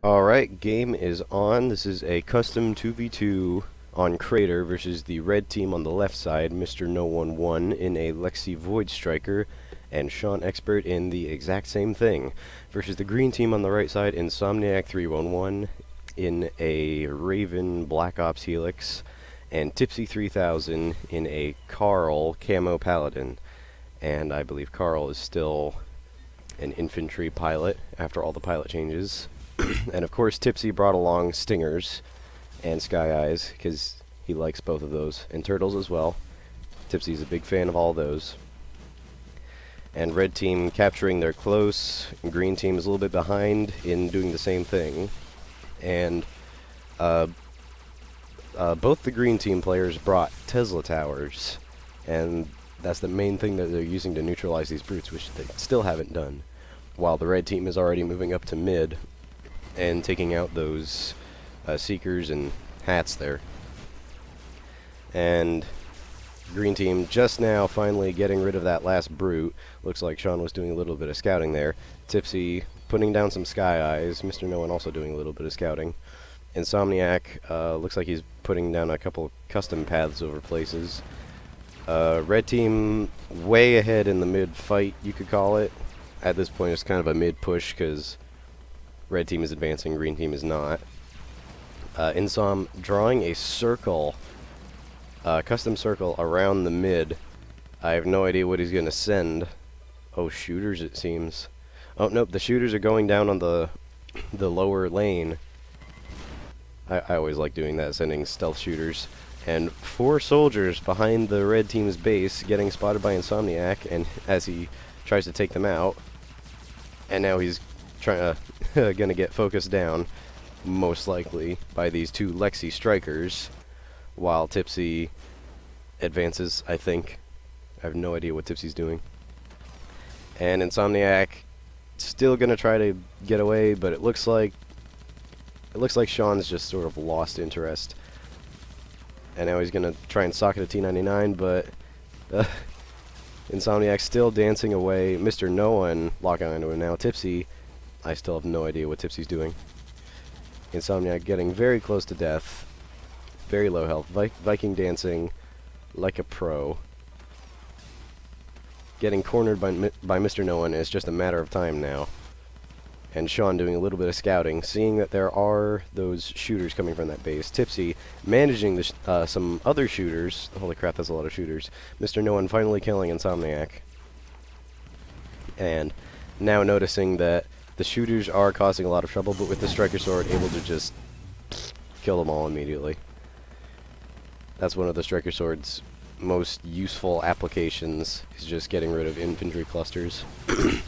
Alright, game is on. This is a custom 2v2 on Crater versus the red team on the left side, mrnoone1 in a Lexi Void Striker, and Seanxprt in the exact same thing, versus the green team on the right side, Insomniac311 in a Raven Black Ops Helix, and Tipsy3000 in a Carl Camo Paladin. And I believe Carl is still an infantry pilot after all the pilot changes. And of course Tipsy brought along Stingers and Sky Eyes, because he likes both of those, and Turtles as well. Tipsy's a big fan of all those. And red team capturing their close, and green team is a little bit behind in doing the same thing. And both the green team players brought Tesla towers, and that's the main thing that they're using to neutralize these brutes, which they still haven't done, while the red team is already moving up to mid and taking out those Seekers and Hats there. And green team just now finally getting rid of that last brute. Looks like Sean was doing a little bit of scouting there. Tipsy putting down some Sky Eyes. mrnoone also doing a little bit of scouting. Insomniac looks like he's putting down a couple custom paths over places. Red team way ahead in the mid fight, you could call it. At this point it's kind of a mid push because red team is advancing, green team is not. Insom drawing a circle, custom circle around the mid. I have no idea what he's going to send. Oh, shooters it seems. Oh, nope, the shooters are going down on the lower lane. I always like doing that, sending stealth shooters. And 4 soldiers behind the red team's base getting spotted by Insomniac, and as he tries to take them out. And now he's trying to gonna get focused down, most likely, by these 2 Lexi strikers, while Tipsy advances, I think. I have no idea what Tipsy's doing. And Insomniac still gonna try to get away, but it looks like Sean's just sort of lost interest. And now he's gonna try and socket a T99, but Insomniac's still dancing away. mrnoone locking onto him now. Tipsy, I still have no idea what Tipsy's doing. Insomniac getting very close to death. Very low health. Viking dancing like a pro. Getting cornered by mrnoone is just a matter of time now. And Sean doing a little bit of scouting, seeing that there are those shooters coming from that base. Tipsy managing some other shooters. Holy crap, that's a lot of shooters. mrnoone finally killing Insomniac. And now noticing that the shooters are causing a lot of trouble, but with the Striker Sword able to just kill them all immediately. That's one of the Striker Sword's most useful applications, is just getting rid of infantry clusters.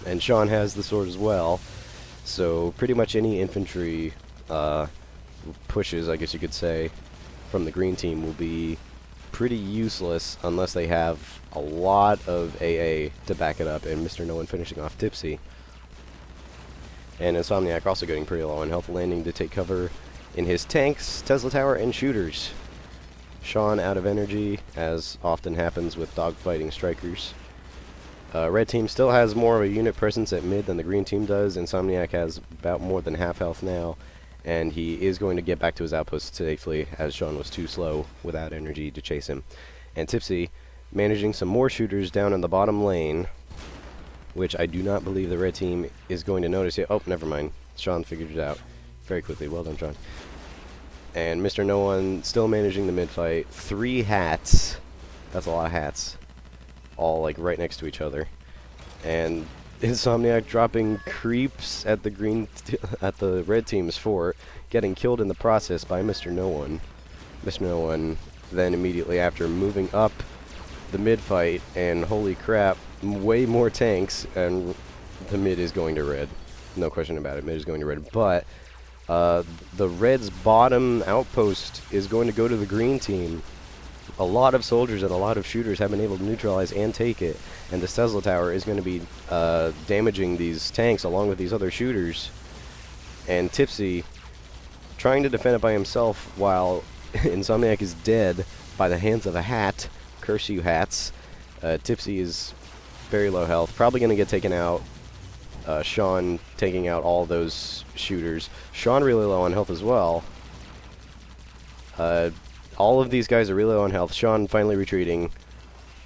And Sean has the sword as well, so pretty much any infantry pushes, I guess you could say, from the green team will be pretty useless unless they have a lot of AA to back it up, and mrnoone finishing off Tipsy. And Insomniac also getting pretty low on health, landing to take cover in his tanks, Tesla Tower, and shooters. Sean out of energy, as often happens with dogfighting strikers. Red team still has more of a unit presence at mid than the green team does. Insomniac has about more than half health now, and he is going to get back to his outpost safely, as Sean was too slow without energy to chase him. And Tipsy managing some more shooters down in the bottom lane, which I do not believe the red team is going to notice yet. Oh, never mind. Sean figured it out very quickly. Well done, Sean. And mrnoone still managing the mid-fight. 3 hats. That's a lot of hats. All, like, right next to each other. And Insomniac dropping creeps at the red team's fort, getting killed in the process by mrnoone. mrnoone then immediately after moving up the mid-fight, and holy crap, way more tanks, and the mid is going to red. No question about it, mid is going to red. But the red's bottom outpost is going to go to the green team. A lot of soldiers and a lot of shooters have been able to neutralize and take it, and the Tesla Tower is going to be damaging these tanks along with these other shooters. And Tipsy trying to defend it by himself while Insomniac is dead by the hands of a hat. Curse you, hats. Tipsy is very low health, probably going to get taken out Sean taking out all those shooters. Sean really low on health as well. All of these guys are really low on health. Sean finally retreating.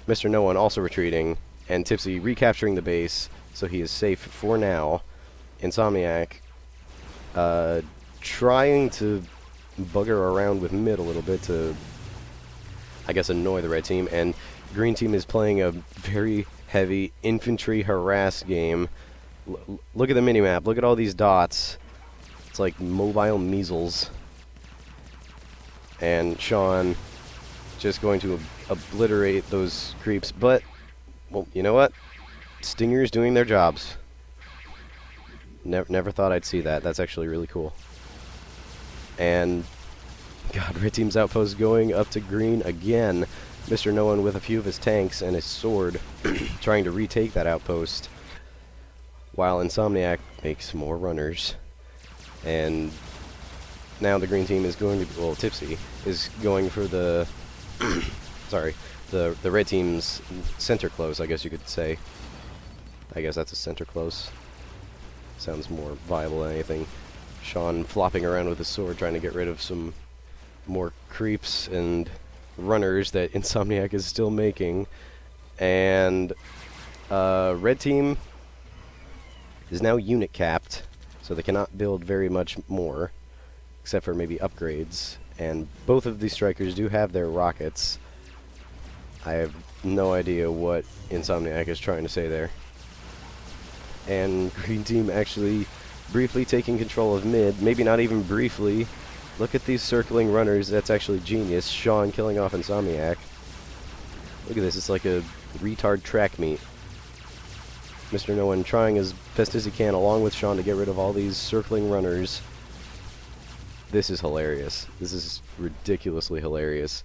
Mr. No One also retreating. And Tipsy recapturing the base, so he is safe for now. Insomniac trying to bugger around with mid a little bit to, I guess, annoy the red team. And green team is playing a very heavy infantry harass game. Look at the minimap. Look at all these dots. It's like mobile measles. And Sean just going to obliterate those creeps. But, well, you know what? Stingers doing their jobs. Never thought I'd see that. That's actually really cool. And, God, red team's outpost going up to green again. Mr. No One with a few of his tanks and his sword trying to retake that outpost. While Insomniac makes more runners. And now the green team is going to, well, Tipsy is going for the, sorry, the red team's center close, I guess you could say. I guess that's a center close. Sounds more viable than anything. Sean flopping around with his sword trying to get rid of some more creeps and runners that Insomniac is still making. And red team is now unit capped, so they cannot build very much more, except for maybe upgrades. And both of these strikers do have their rockets. I have no idea what Insomniac is trying to say there. And green team actually briefly taking control of mid, maybe not even briefly. Look at these circling runners, that's actually genius. Sean killing off Insomniac. Look at this, it's like a retard track meet. Mr. No One trying as best as he can along with Sean to get rid of all these circling runners. This is hilarious. This is ridiculously hilarious.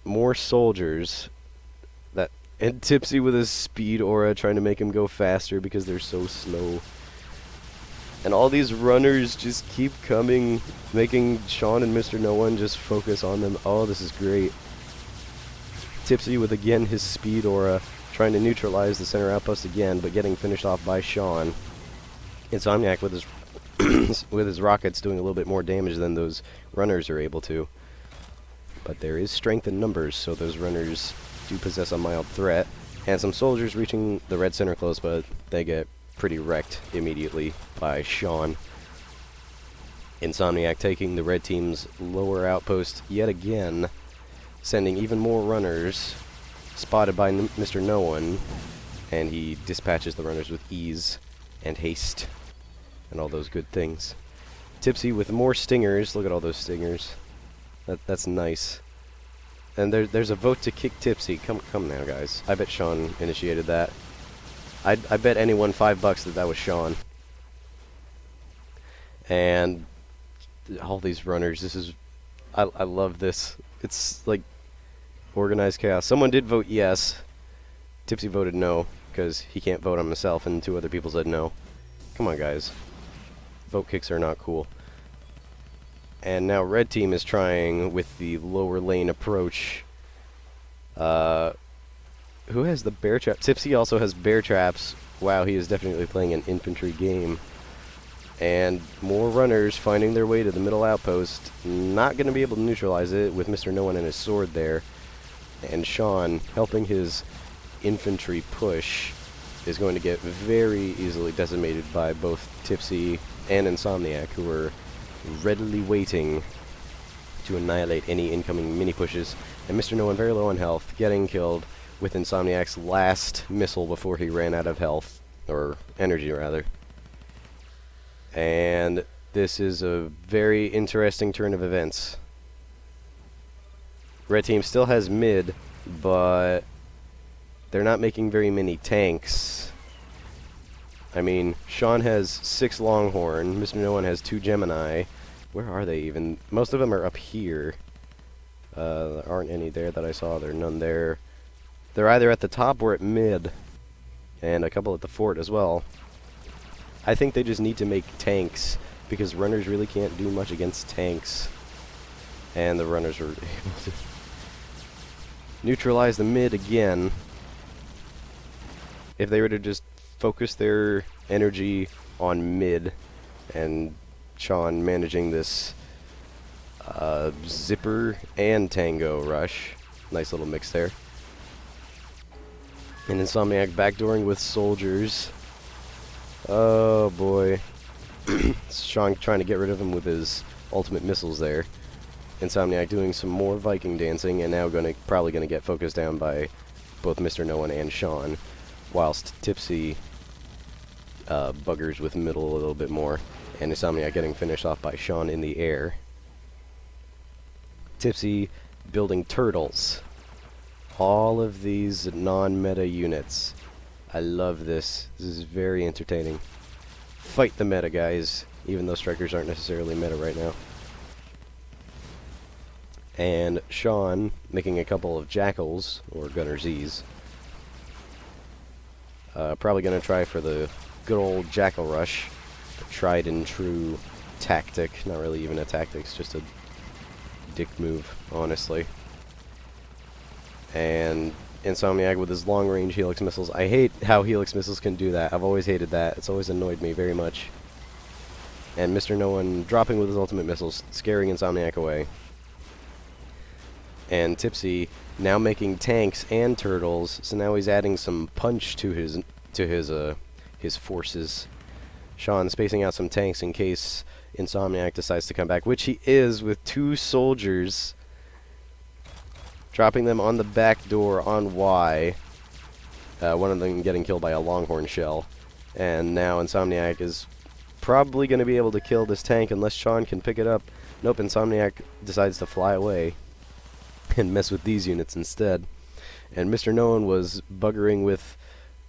More soldiers. And Tipsy with his speed aura trying to make him go faster because they're so slow. And all these runners just keep coming, making Sean and Mr. No One just focus on them. Oh, this is great. Tipsy with, again, his speed aura, trying to neutralize the center outpost again, but getting finished off by Sean. Insomniac with his with his rockets doing a little bit more damage than those runners are able to. But there is strength in numbers, so those runners do possess a mild threat. And some soldiers reaching the red center close, but they get pretty wrecked immediately by Sean. Insomniac taking the red team's lower outpost yet again, sending even more runners, spotted by Mr. No One, and he dispatches the runners with ease and haste and all those good things. Tipsy with more stingers. Look at all those stingers. That's nice. And there's a vote to kick Tipsy. Come now, guys. I bet Sean initiated that. I bet anyone $5 that was Sean. And all these runners. This is, I love this. It's like organized chaos. Someone did vote yes. Tipsy voted no because he can't vote on himself, and 2 other people said no. Come on, guys. Vote kicks are not cool. And now red team is trying with the lower lane approach. Who has the bear trap? Tipsy also has bear traps. Wow, he is definitely playing an infantry game. And more runners finding their way to the middle outpost. Not going to be able to neutralize it with Mr. No One and his sword there. And Sean, helping his infantry push, is going to get very easily decimated by both Tipsy and Insomniac, who are readily waiting to annihilate any incoming mini pushes. And Mr. No One very low on health, getting killed with Insomniac's last missile before he ran out of health, or energy rather. And this is a very interesting turn of events. Red team still has mid, but they're not making very many tanks. I mean, Sean has 6 Longhorn, Mr. No One has 2 Gemini. Where are they even? Most of them are up here. There aren't any there that I saw. There are none there. They're either at the top or at mid. And a couple at the fort as well. I think they just need to make tanks, because runners really can't do much against tanks. And the runners were able to neutralize the mid again. If they were to just focus their energy on mid, and Sean managing this zipper and tango rush. Nice little mix there. And Insomniac backdooring with soldiers. Oh boy. Sean trying to get rid of him with his ultimate missiles there. Insomniac doing some more Viking dancing, and now probably gonna get focused down by both Mr. No One and Sean, whilst Tipsy buggers with middle a little bit more, and Insomniac getting finished off by Sean in the air. Tipsy building turtles. All of these non-meta units. I love this. This is very entertaining. Fight the meta, guys, even though strikers aren't necessarily meta right now. And Sean making a couple of jackals, or gunner Z's. Probably going to try for the good old jackal rush. Tried and true tactic. Not really even a tactic, it's just a dick move, honestly. And Insomniac with his long-range helix missiles. I hate how helix missiles can do that. I've always hated that. It's always annoyed me very much. And Mr. No One dropping with his ultimate missiles, scaring Insomniac away. And Tipsy now making tanks and turtles, so now he's adding some punch to his forces. Sean spacing out some tanks in case Insomniac decides to come back, which he is with 2 soldiers. Dropping them on the back door on Y. One of them getting killed by a longhorn shell. And now Insomniac is probably going to be able to kill this tank unless Sean can pick it up. Nope, Insomniac decides to fly away and mess with these units instead. And Mr. No One was buggering with...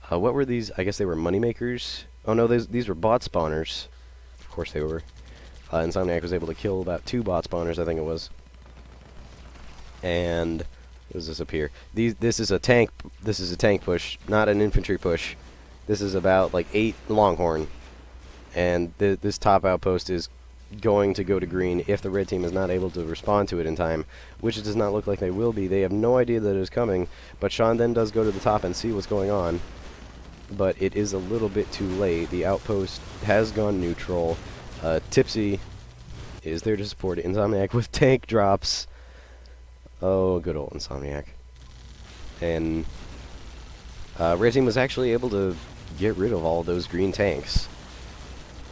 what were these? I guess they were moneymakers? Oh no, these were bot spawners. Of course they were. Insomniac was able to kill about 2 bot spawners, I think it was. And... what does this up here? This is a tank push, not an infantry push. This is about like 8 longhorn. And this top outpost is going to go to green if the red team is not able to respond to it in time, which it does not look like they will be. They have no idea that it is coming, but Sean then does go to the top and see what's going on. But it is a little bit too late. The outpost has gone neutral. Tipsy is there to support Insomniac with tank drops. Oh, good old Insomniac. And red team was actually able to get rid of all those green tanks.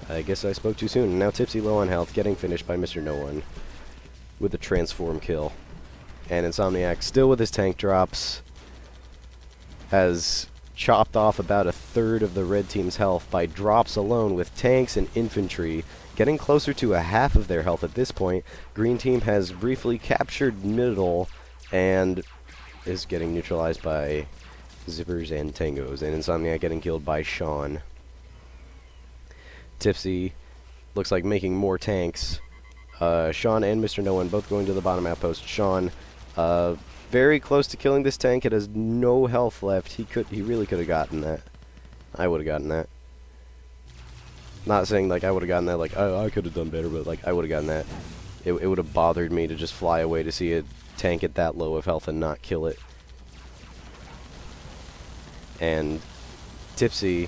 I guess I spoke too soon. Now Tipsy low on health, getting finished by Mr. No One with a transform kill. And Insomniac, still with his tank drops, has chopped off about 1/3 of the red team's health by drops alone with tanks and infantry, getting closer to 1/2 of their health at this point. Green team has briefly captured middle and is getting neutralized by zippers and tangos. And Insomniac getting killed by Sean. Tipsy looks like making more tanks. Sean and Mr. No One both going to the bottom outpost. Sean very close to killing this tank. It has no health left. He really could have gotten that. I would have gotten that. Not saying like I would have gotten that like, oh, I could have done better, but like I would have gotten that. It would have bothered me to just fly away to see a tank at that low of health and not kill it. And Tipsy,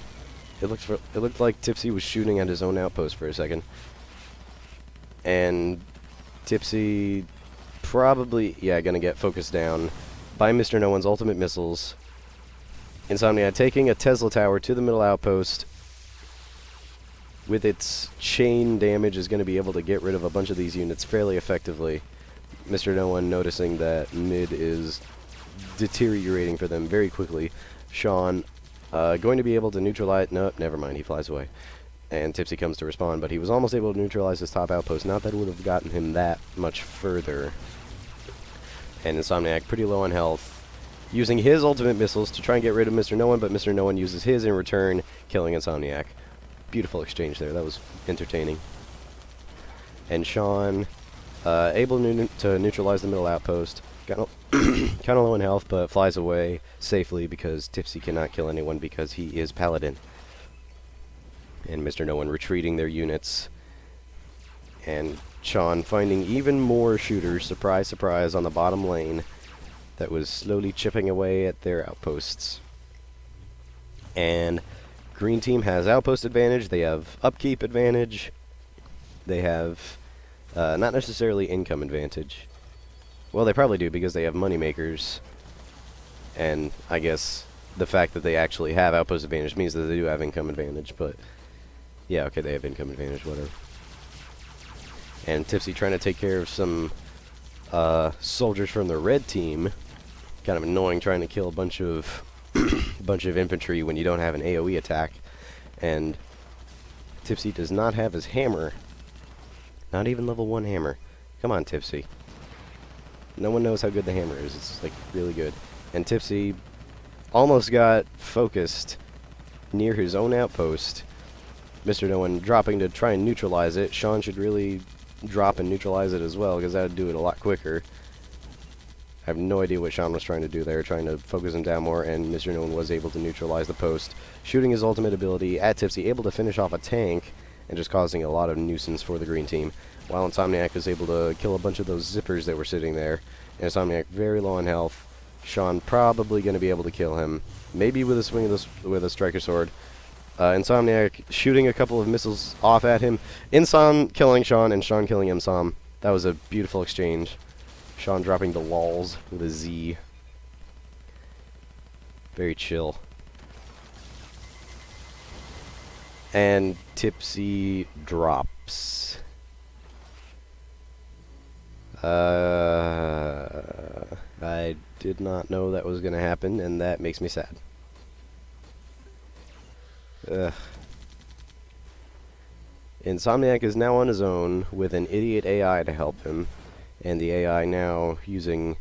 it looked like Tipsy was shooting at his own outpost for a second. And Tipsy probably, yeah, gonna get focused down by Mr. No One's ultimate missiles. Insomniac taking a Tesla tower to the middle outpost. With its chain damage is going to be able to get rid of a bunch of these units fairly effectively. Mr. No One noticing that mid is deteriorating for them very quickly. Sean going to be able to neutralize... Nope, never mind, he flies away. And Tipsy comes to respond, but he was almost able to neutralize his top outpost. Not that it would have gotten him that much further. And Insomniac pretty low on health, using his ultimate missiles to try and get rid of Mr. No One, but Mr. No One uses his in return, killing Insomniac. Beautiful exchange there. That was entertaining. And Sean, able to neutralize the middle outpost. Kind of low in health, but flies away safely because Tipsy cannot kill anyone because he is Paladin. And Mr. No One retreating their units. And Sean finding even more shooters, surprise, surprise, on the bottom lane that was slowly chipping away at their outposts. And green team has outpost advantage, they have upkeep advantage, they have not necessarily income advantage. Well, they probably do because they have money makers, and I guess the fact that they actually have outpost advantage means that they do have income advantage, but yeah, okay, they have income advantage, whatever. And Tipsy trying to take care of some soldiers from the red team. Kind of annoying trying to kill a bunch of infantry when you don't have an AoE attack. And Tipsy does not have his hammer. Not even level 1 hammer. Come on, Tipsy. No one knows how good the hammer is. It's like really good. And Tipsy almost got focused near his own outpost. mrnoone1 dropping to try and neutralize it. Sean should really drop and neutralize it as well, because that would do it a lot quicker. I have no idea what Sean was trying to do there, trying to focus him down more, and mrnoone1 was able to neutralize the post, shooting his ultimate ability at Tipsy, able to finish off a tank, and just causing a lot of nuisance for the green team, while Insomniac was able to kill a bunch of those zippers that were sitting there. And Insomniac very low on health. Sean probably going to be able to kill him, maybe with a swing of this with a striker sword. Insomniac shooting a couple of missiles off at him. Insom killing Sean, and Sean killing Insom. That was a beautiful exchange. Sean dropping the lols with a Z. Very chill. And Tipsy drops. I did not know that was going to happen, and that makes me sad. Insomniac is now on his own with an idiot AI to help him, and the AI now using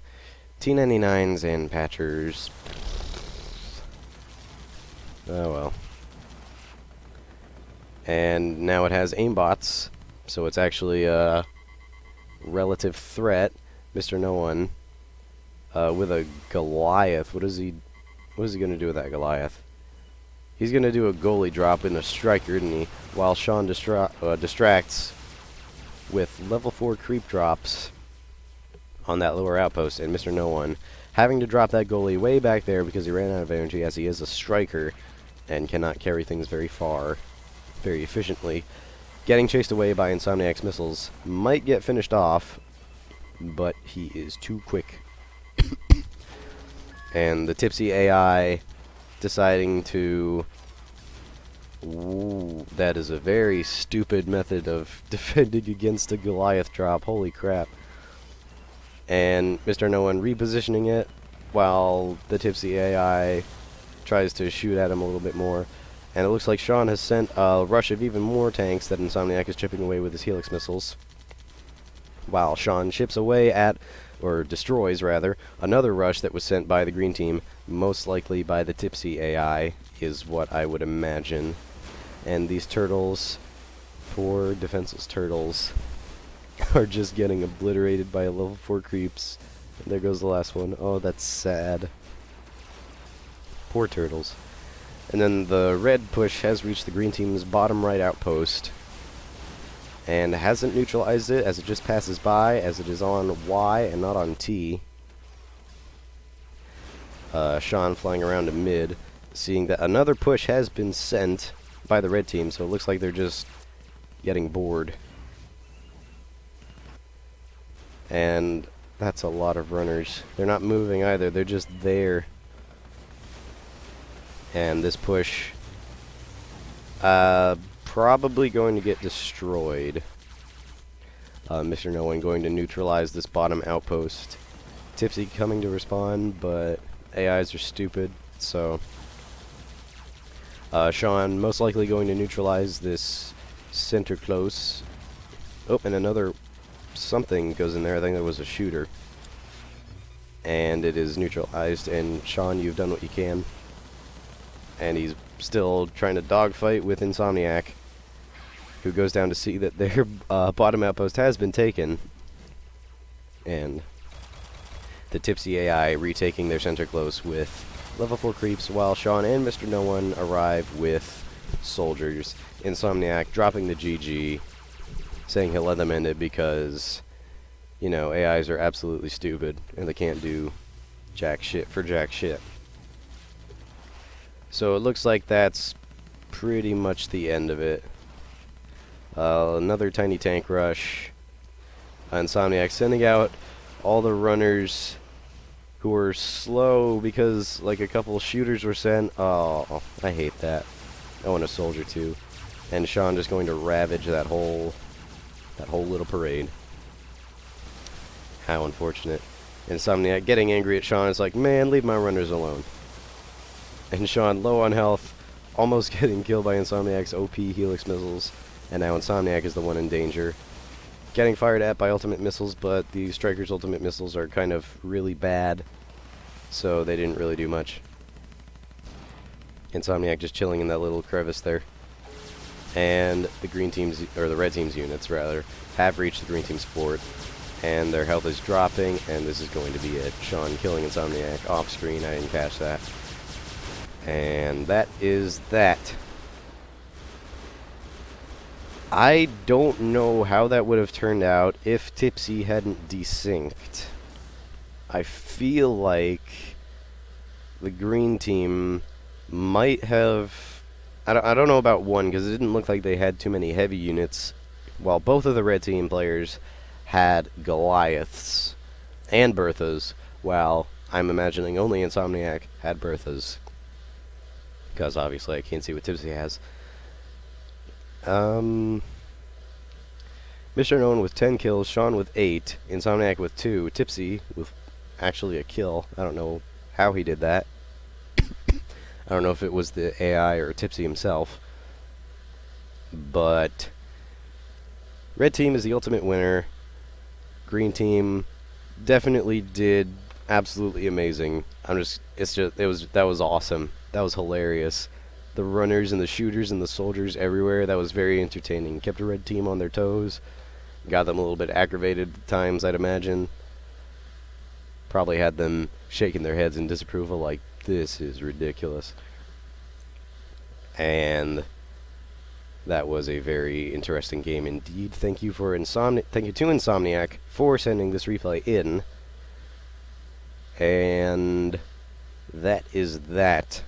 T99s and patchers. Oh well. And now it has aimbots, so it's actually a relative threat. mrnoone1 with a Goliath. What is he going to do with that Goliath? He's going to do a goalie drop in a striker, isn't he? While Sean distracts with level 4 creep drops on that lower outpost, and mrnoone1 having to drop that goalie way back there because he ran out of energy, as he is a striker and cannot carry things very far, very efficiently. Getting chased away by Insomniac's missiles. Might get finished off, but he is too quick. And the Tipsy AI deciding to... Ooh, that is a very stupid method of defending against a Goliath drop. Holy crap. And mrnoone1 repositioning it while the Tipsy AI tries to shoot at him a little bit more. And it looks like Sean has sent a rush of even more tanks that Insomniac is chipping away with his Helix missiles. While Sean chips away at, or destroys rather, another rush that was sent by the green team, most likely by the Tipsy AI, is what I would imagine. And these turtles, poor defenseless turtles, are just getting obliterated by level 4 creeps. And there goes the last one. Oh, that's sad. Poor turtles. And then the red push has reached the green team's bottom right outpost, and hasn't neutralized it as it just passes by, as it is on Y and not on T. Sean flying around to mid, seeing that another push has been sent by the red team, so it looks like they're just getting bored. And that's a lot of runners. They're not moving either, they're just there. And this push probably going to get destroyed. mrnoone1 going to neutralize this bottom outpost. Tipsy coming to respond, but AIs are stupid, so Sean most likely going to neutralize this center close. Oh, and another something goes in there. I think that was a shooter. And it is neutralized, and Sean, you've done what you can. And he's still trying to dogfight with Insomniac, who goes down to see that their bottom outpost has been taken. And the Tipsy AI retaking their center close with level 4 creeps, while Sean and mrnoone1 arrive with soldiers. Insomniac dropping the GG, saying he'll let them end it because, you know, AIs are absolutely stupid and they can't do jack shit for jack shit. So it looks like that's pretty much the end of it. Another tiny tank rush. Insomniac sending out all the runners who were slow because like a couple shooters were sent. Oh, I hate that. I want a soldier too. And Sean just going to ravage that whole little parade. How unfortunate. Insomniac getting angry at Sean. It's like, man, leave my runners alone. And Sean, low on health, almost getting killed by Insomniac's OP Helix missiles. And now Insomniac is the one in danger. Getting fired at by ultimate missiles, but the Striker's ultimate missiles are kind of really bad. So they didn't really do much. Insomniac just chilling in that little crevice there. And the green team's, or the red team's units rather, have reached the green team's fort. And their health is dropping, and this is going to be it. Sean killing Insomniac off screen. I didn't catch that. And that is that. I don't know how that would have turned out if Tipsy hadn't desynced. I feel like the green team might have... I don't know about one, because it didn't look like they had too many heavy units, while both of the red team players had Goliaths and Berthas, while I'm imagining only Insomniac had Berthas. Because obviously I can't see what Tipsy has. Mr. Known with 10 kills, Sean with 8, Insomniac with 2, Tipsy with actually a kill. I don't know how he did that. I don't know if it was the AI or Tipsy himself. But red team is the ultimate winner. Green team definitely did absolutely amazing. That was awesome. That was hilarious. The runners and the shooters and the soldiers everywhere, that was very entertaining. Kept the red team on their toes. Got them a little bit aggravated at times, I'd imagine. Probably had them shaking their heads in disapproval like, this is ridiculous. And that was a very interesting game indeed. Thank you to Insomniac for sending this replay in. And that is that.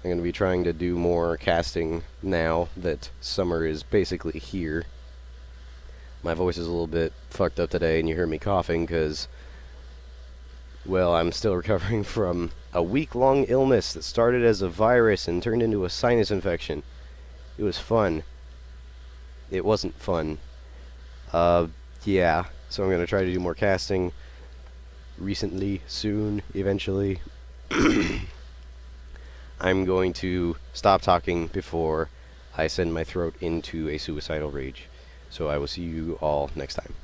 I'm going to be trying to do more casting now that summer is basically here. My voice is a little bit fucked up today, and you hear me coughing because, well, I'm still recovering from a week-long illness that started as a virus and turned into a sinus infection. It was fun. It wasn't fun. Yeah, so I'm going to try to do more casting recently, soon, eventually. I'm going to stop talking before I send my throat into a suicidal rage. So I will see you all next time.